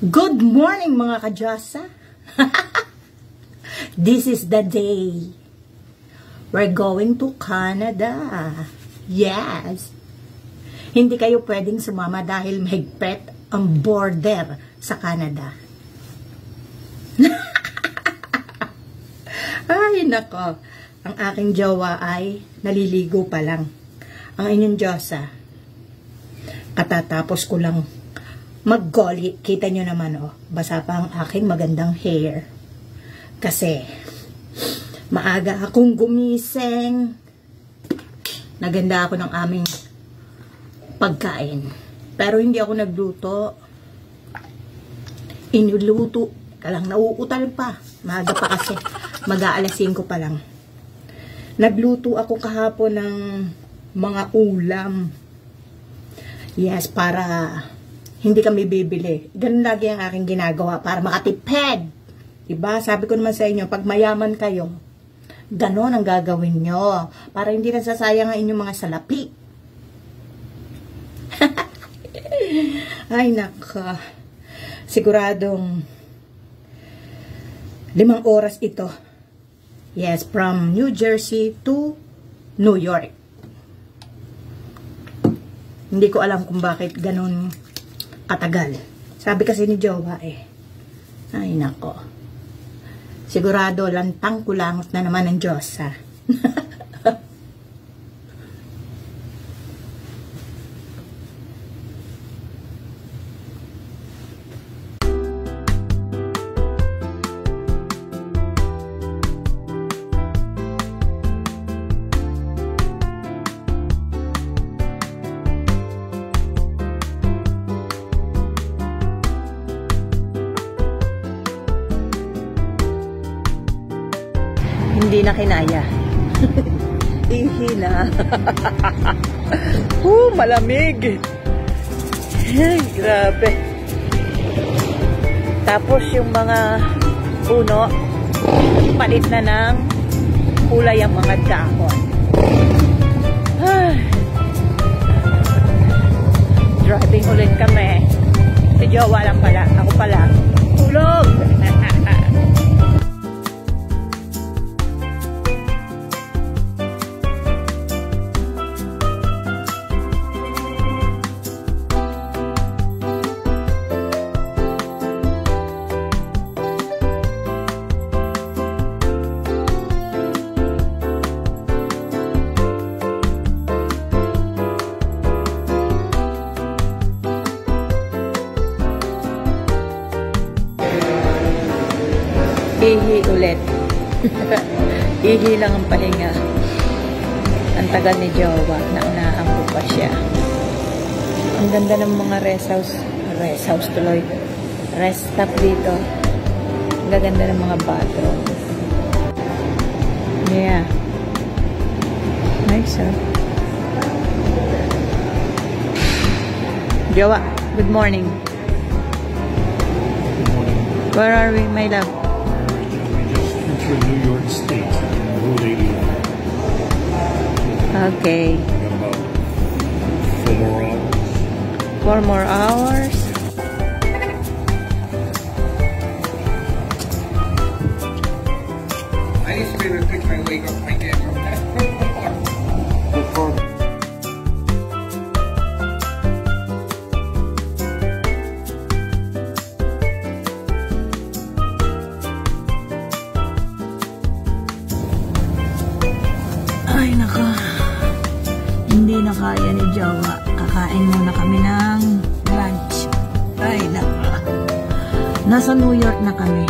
Good morning mga kadyasa. This is the day we're going to Canada. Yes. Hindi kayo pwedeng sumama dahil mahigpit ang border sa Canada. Ay nako, ang aking jowa ay naliligo pa lang. Ang inyong Diyosa, katatapos ko lang mag-goli. Kita nyo naman, oh, basa pa ang aking magandang hair. Kasi, maaga akong gumising. Naganda ako ng aming pagkain. Pero hindi ako nagluto. Inuluto. Kalang nauutal pa. Maaga pa kasi. Mag-aalas 5 pa lang. Nagluto ako kahapon ng mga ulam. Yes, para hindi kami bibili. Ganun lagi ang aking ginagawa para makatipid. Diba? Sabi ko naman sa inyo, pag mayaman kayo, ganon ang gagawin nyo. Para hindi nasasayang ang inyong mga salapi. Ay, naka. Siguradong 5 oras ito. Yes, from New Jersey to New York. Hindi ko alam kung bakit ganon katagal. Sabi kasi ni Jowa eh. Ay nako. Sigurado lantang kulangot na naman ng Diyos ha. Hindi na kinaya. Ihi na. Malamig. Ay, grabe. Tapos yung mga puno, palit na ng kulay ang mga dahon. Driving ulit kami. Si Jowa lang pala. Ako pala. Tulog! Ihi ulit. Ihi lang ang pahinga. Ang tagal ni Jowa. Naunahan ko pa siya. Ang ganda ng mga rest house tuloy. Rest stop dito. Ang gaganda ng mga bathroom. Yeah. Nice, huh? Jowa, good morning. Good morning. Where are we, my love? New York State, Route 81. Okay. About 4 more hours. 4 more hours. I used to be able to pick my leg up my neck. Ay nako, hindi na kaya ni Jowa. Kakain muna kami ng lunch. Ay nako, nasa New York na kami.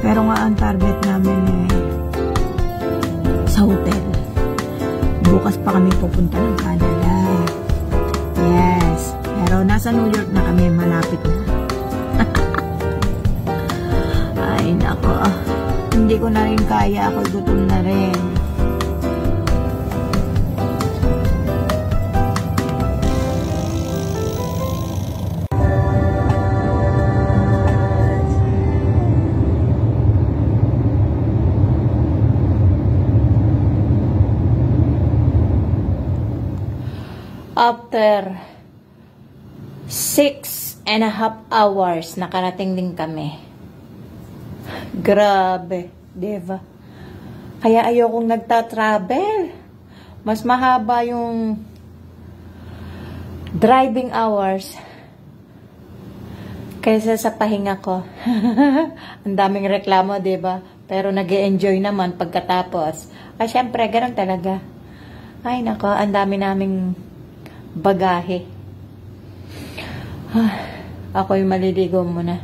Pero nga ang target namin eh sa hotel. Bukas pa kami pupunta ng Canada. Yes, pero nasa New York na kami, malapit na. Ay nako, hindi ko na rin kaya, ako gutom na rin. After 6 and a half hours nakarating din kami. Grabe, diba? Kaya ayokong nagta-travel. Mas mahaba yung driving hours kaysa sa pahinga ko. Ang daming reklamo, diba? Pero nag-e-enjoy naman pagkatapos. Ay, syempre, ganun talaga. Ay, nako, ang dami naming bagahe. Ako yung maliligo muna.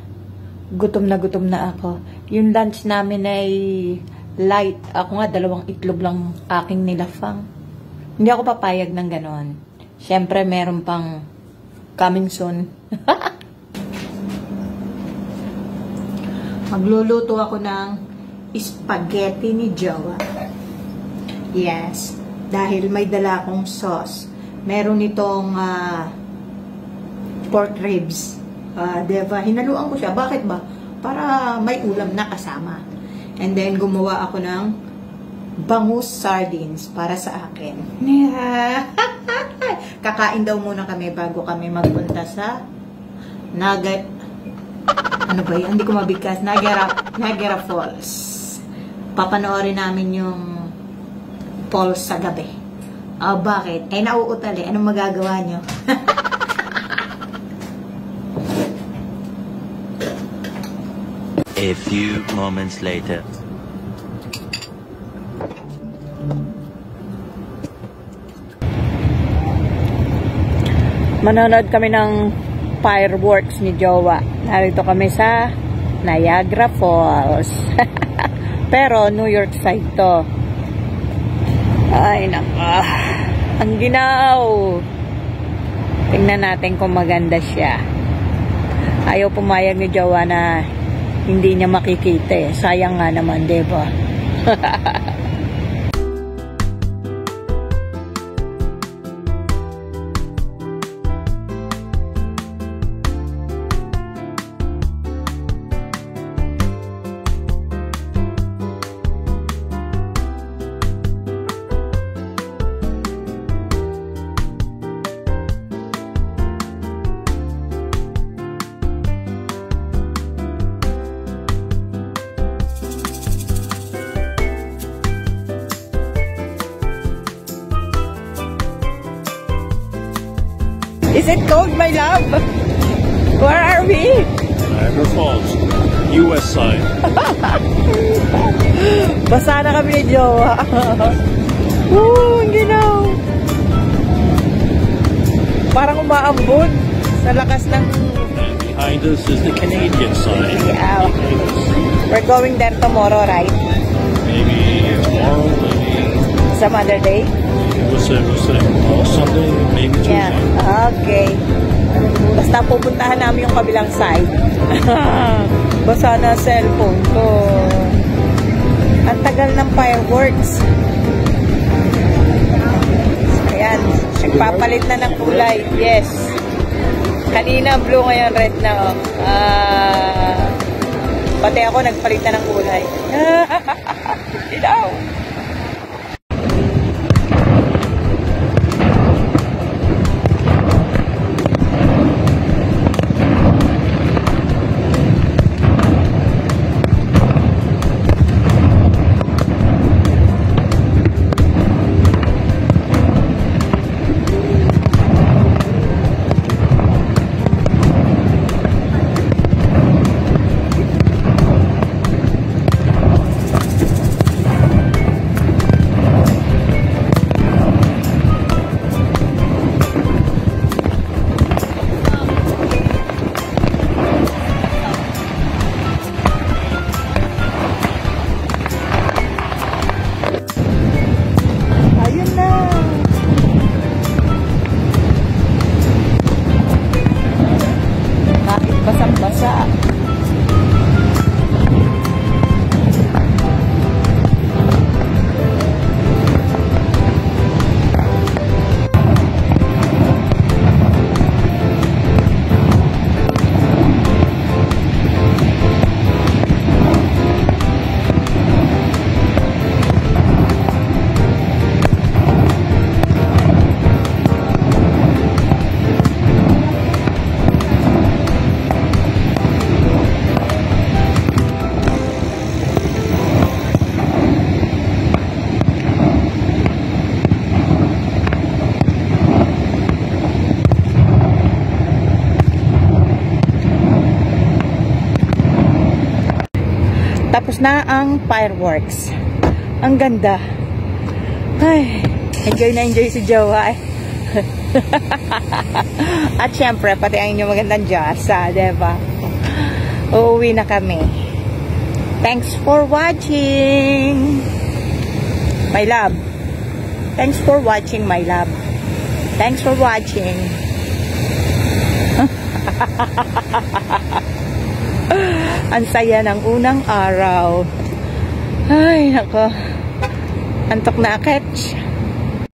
Gutom na ako. Yung lunch namin ay light. Ako nga, 2 itlog lang aking nilafang. Hindi ako papayag ng ganon. Syempre, meron pang coming soon. Magluluto ako ng spaghetti ni Jowa. Yes. Dahil may dala akong sauce. Meron itong pork ribs. Diba? Hinaluan ko siya. Bakit ba? Para may ulam na kasama. And then, gumawa ako ng bangus sardines para sa akin. Kakain daw muna kami bago kami magpunta sa ano ba yun? Hindi ko mabigkas. Niagara Falls. Papanoorin namin yung falls sa gabi. Bakit? Eh, nauutali. Anong magagawa nyo? A few moments later. Manonood kami ng fireworks ni Jowa. Narito kami sa Niagara Falls. Pero New York side to. Ay, naka. Ang ginaw. Tingnan natin kung maganda siya. Ayaw pumayag ni Jowa na hindi niya makikita eh. Sayang nga naman, diba? Is it cold, my love? Where are we? Niagara Falls, US side. Basa na kami ni Jowa. Woo, ang ginaw. Parang umaambon sa lakas ng... And behind us is the Canadian side. Yeah. We're going there tomorrow, right? Maybe tomorrow, maybe Some other day? Sunday, maybe Tuesday. Yeah, okay. Basta pupuntahan namin yung kabilang side. Basa na cellphone ko. Ang tagal ng fireworks. Ayan, nagpapalit na ng kulay. Yes. Kanina blue, ngayon red na. Pati ako nagpalit na ng kulay. Ilaw. Tapos na ang fireworks. Ang ganda. Ay, enjoy na enjoy si Jowa eh. At syempre, pati ang inyong magandang Diyosa, diba? Uuwi na kami. Thanks for watching, my love. Thanks for watching, my love. Thanks for watching. Ang saya ng unang araw. Ay, nako. Antok na, Ketch.